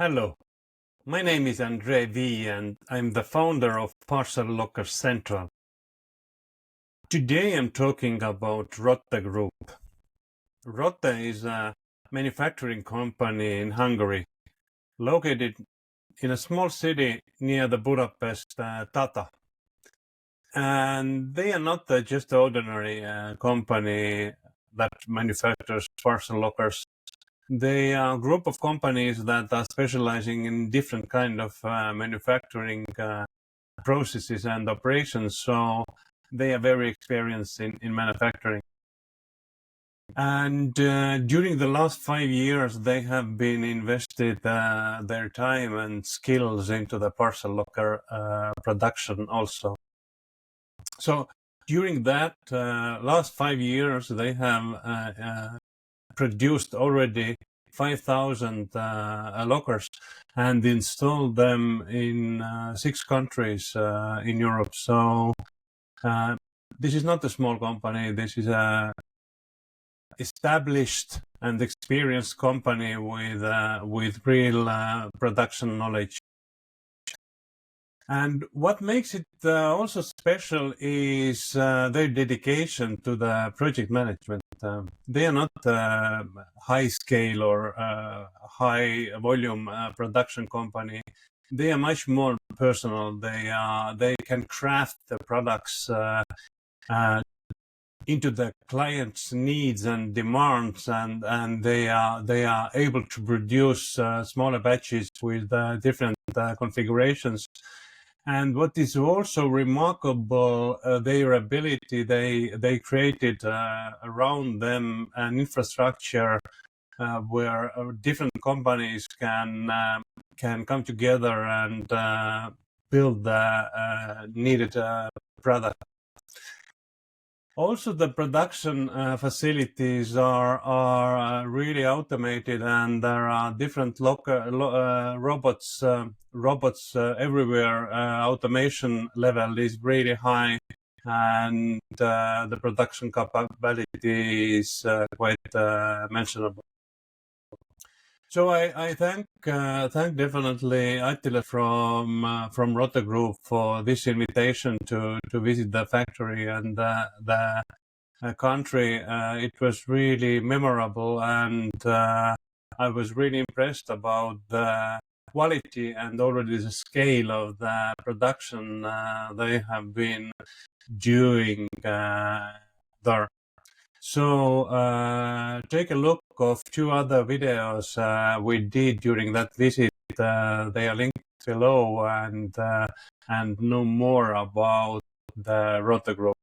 Hello, my name is Andre V and I'm the founder of Parcel Locker Central. Today I'm talking about Rotte Group. Rotte is a manufacturing company in Hungary, located in a small city near the Budapest Tata. And they are not just ordinary company that manufactures parcel lockers. They are a group of companies that are specializing in different kind of manufacturing processes and operations, so they are very experienced in manufacturing. And during the last 5 years, they have been invested their time and skills into the parcel locker production also. So during that last 5 years, they have produced already 5,000 lockers and installed them in 6 countries in Europe. So this is not a small company. This is a established and experienced company with real production knowledge. And what makes it also special is their dedication to the project management. They are not high scale or high volume production company. They are much more personal. They can craft the products into the client's needs and demands, and they are able to produce smaller batches with different configurations. And what is also remarkable, their ability, they created around them an infrastructure where different companies can come together and build the needed product. Also, the production facilities are really automated, and there are different robots everywhere. Automation level is really high, and the production capability is quite mentionable. So I thank definitely Attila from Rotte Group for this invitation to visit the factory and the country. It was really memorable, and I was really impressed about the quality and already the scale of the production they have been doing there. So take a look of 2 other videos we did during that visit. They are linked below, and know more about the Rotte Group.